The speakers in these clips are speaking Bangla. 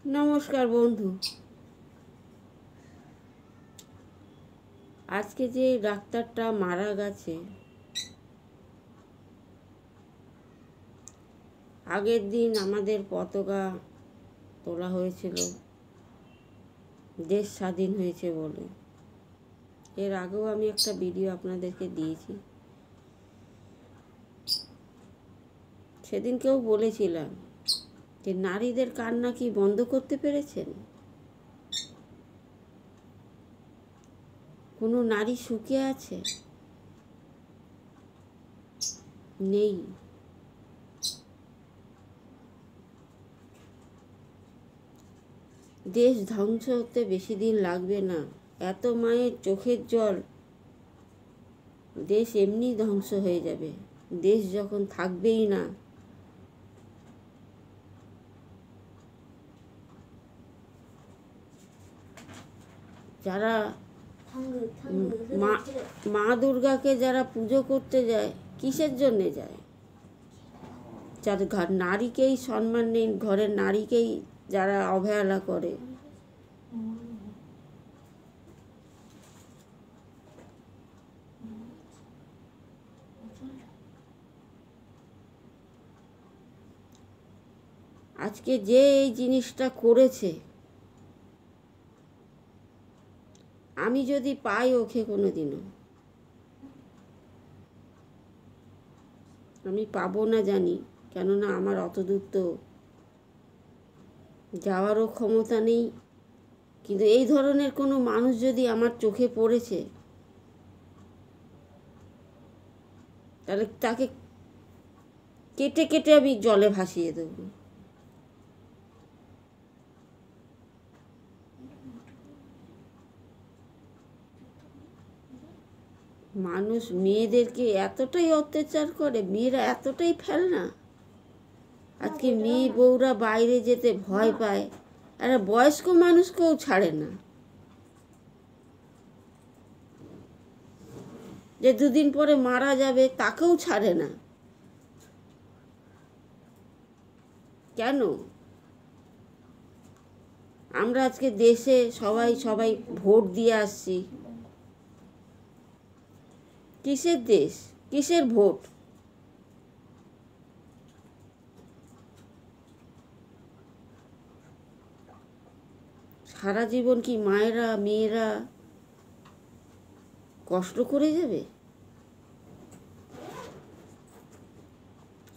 নমস্কার বন্ধু। আজকে যে ডাক্তারটা মারা গেছে, আগের দিন আমাদের পতাকা তোলা হয়েছিল দেশ স্বাধীন হয়েছে বলে। এর আগেও আমি একটা ভিডিও আপনাদেরকে দিয়েছি। সেদিনকেও বলেছিলাম যে নারীদের কান্না কি বন্ধ করতে পেরেছেন? কোনো নারী সুখে আছে? নেই। দেশ ধ্বংস হতে বেশি দিন লাগবে না। এত মায়ের চোখের জল, দেশ এমনি ধ্বংস হয়ে যাবে। দেশ যখন থাকবেই না, যারা মা দুর্গাকে যারা পুজো করতে যায়, কিসের জন্যে যায়? যার নারীকেই সম্মান নেই, ঘরের নারীকেই যারা অবহেলা করে, আজকে যে এই জিনিসটা করেছে, আমি যদি পাই ওকে কোনো দিনও, আমি পাবো না জানি, কেননা আমার অত দূর তো যাওয়ারও ক্ষমতা নেই। কিন্তু এই ধরনের কোনো মানুষ যদি আমার চোখে পড়েছে, তাহলে তাকে কেটে কেটে আমি জলে ভাসিয়ে দেব। মানুষ মেয়েদেরকে এতটাই অত্যাচার করে, মেয়েরা এতটাই ফেলনা। আজকে মেয়ে বউরা বাইরে যেতে ভয় পায়, আর বয়স্ক মানুষকেও ছাড়ে না, যে দুদিন পরে মারা যাবে তাকেও ছাড়ে না। কেন? আমরা আজকে দেশে সবাই ভোট দিয়ে আসছি। কিসের দেশ, কিসের ভোট? সারা জীবন কি মায়েরা মেয়েরা কষ্ট করে যাবে?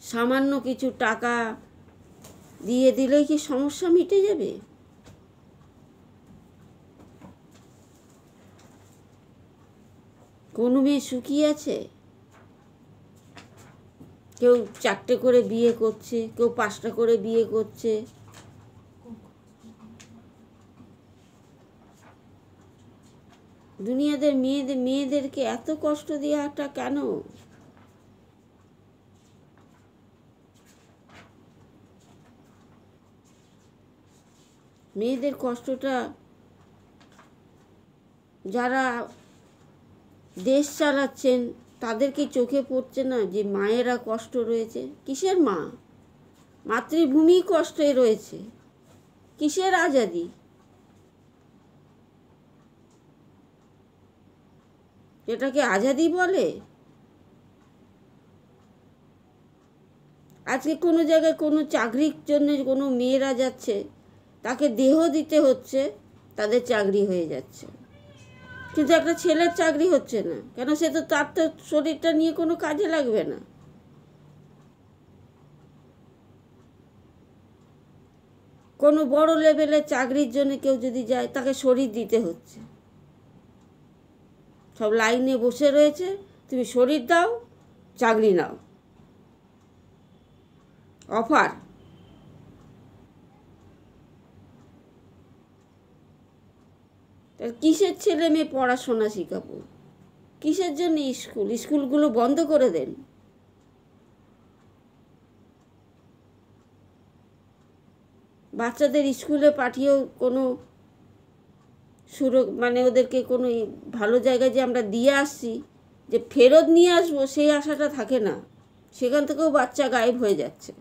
সামান্য কিছু টাকা দিয়ে দিলেই কি সমস্যা মিটে যাবে? কোনো মেয়ে সুখী আছে? কেউ 4টে করে বিয়ে করছে, কেউ 5টা করে বিয়ে করছে। দুনিয়াদের মেয়েদেরকে এত কষ্ট দেওয়াটা কেন? মেয়েদের কষ্টটা যারা দেশ চালাচ্ছেন তাদের কি চোখে পড়ছে না যে মায়েরা কষ্ট রয়েছে? কিসের মা? মাতৃভূমি কষ্টে রয়েছে। কিসের আজাদি? এটাকে আজাদি বলে? আজকে কোনো জায়গায় কোনো চাকরির জন্য কোনো মেয়েরা যাচ্ছে, তাকে দেহ দিতে হচ্ছে, তাদের চাকরি হয়ে যাচ্ছে। কিন্তু একটা ছেলের চাকরি হচ্ছে না কেন? সে তো তার তো শরীরটা নিয়ে কোনো কাজে লাগবে না। কোনো বড় লেভেলের চাকরির জন্য কেউ যদি যায়, তাকে শরীর দিতে হচ্ছে। সব লাইনে বসে রয়েছে, তুমি শরীর দাও, চাকরি নাও, অফার। কিসের ছেলে মেয়ে পড়াশোনা শিখাবো? কিসের জন্য স্কুলগুলো বন্ধ করে দেন। বাচ্চাদের স্কুলে পাঠিয়েও কোনো মানে ওদেরকে কোনো ভালো জায়গায় যে আমরা দিয়ে আসছি, যে ফেরত নিয়ে আসবো, সেই আশাটা থাকে না। সেখান থেকেও বাচ্চা গায়েব হয়ে যাচ্ছে।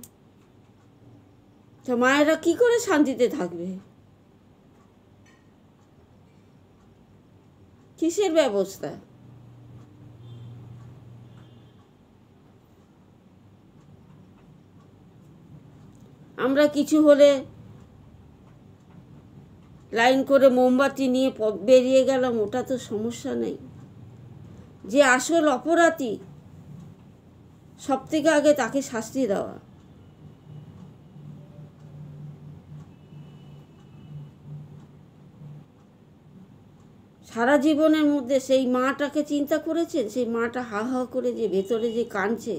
তা মায়েরা কি করে শান্তিতে থাকবে? কিসের ব্যবস্থা? আমরা কিছু হলে লাইন করে মোমবাতি নিয়ে বেরিয়ে গেলাম, ওটা তো সমস্যা নেই। যে আসল অপরাধী সব থেকে আগে তাকে শাস্তি দেওয়া। সারা জীবনের মধ্যে সেই মাটাকে চিন্তা করেছেন? সেই মাটা হা হা করে যে ভেতরে যে কাঁদছে,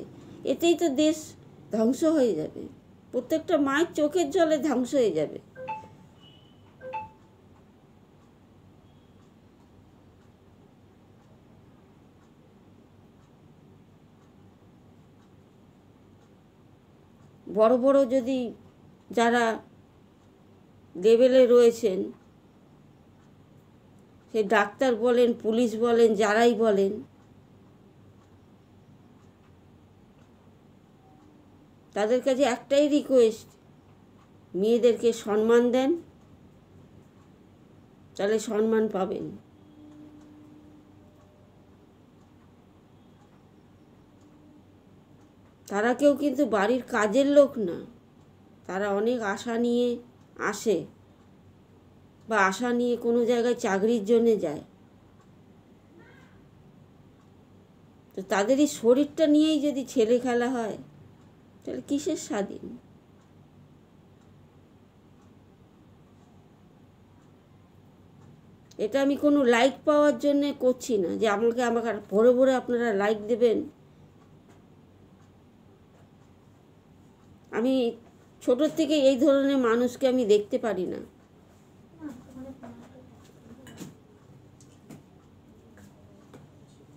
এতেই তো দেশ ধ্বংস হয়ে যাবে। প্রত্যেকটা মায়ের চোখের জলে ধ্বংস হয়ে যাবে। বড় বড় যদি যারা লেভেলে রয়েছেন, সে ডাক্তার বলেন, পুলিশ বলেন, যারাই বলেন, তাদের কাছে একটাই রিকোয়েস্ট, মেয়েদেরকে সম্মান দেন, তাহলে সম্মান পাবেন। তারা কেউ কিন্তু বাড়ির কাজের লোক না। তারা অনেক আশা নিয়ে আসে বা আশা নিয়ে কোনো জায়গায় চাকরির জন্য যায়। তো তাদেরই শরীরটা নিয়েই যদি ছেলে খেলা হয়, তাহলে কিসের স্বাধীন? এটা আমি কোনো লাইক পাওয়ার জন্যে করছি না, যে আমাকে ভরে ভরে আপনারা লাইক দেবেন। আমি ছোটোর থেকে এই ধরনের মানুষকে আমি দেখতে পারি না।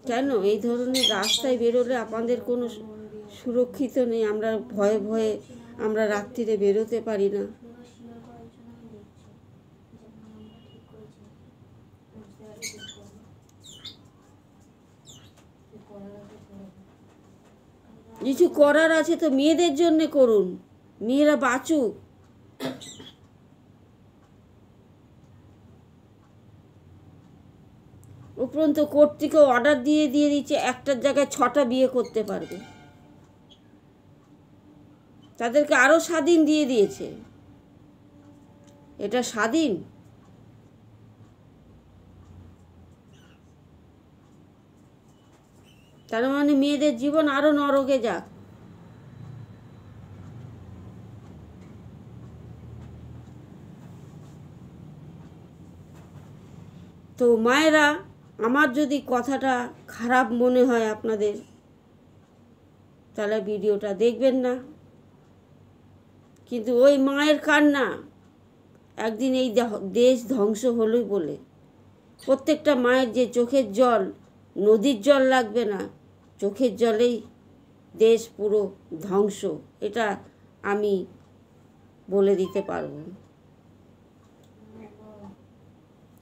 কেন এই ধরনের রাস্তায় বেরোলে আমাদের কোনো সুরক্ষিত নেই? আমরা ভয়ে ভয়ে আমরা রাত্রিরে বেরোতে পারি না। কিছু করার আছে তো মেয়েদের জন্য করুন, মেয়েরা বাঁচুক। উপরন্ত কোর্ট থেকে অর্ডার দিয়ে দিচ্ছে একটার জায়গায় 6টা বিয়ে করতে পারবে। তাদেরকে আরো স্বাধীন দিয়ে দিয়েছে। এটা স্বাধীন? তার মানে মেয়েদের জীবন আরো নরকে যাক। তো মায়েরা, আমার যদি কথাটা খারাপ মনে হয় আপনাদের, তাহলে ভিডিওটা দেখবেন না। কিন্তু ওই মায়ের কান্না একদিন এই দেশ ধ্বংস হলোই বলে। প্রত্যেকটা মায়ের যে চোখের জল, নদীর জল লাগবে না, চোখের জলেই দেশ পুরো ধ্বংস, এটা আমি বলে দিতে পারবো।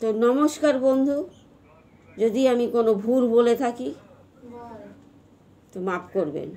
তো নমস্কার বন্ধু, যদি আমি কোনো ভুল বলে থাকি তো মাফ করবেন।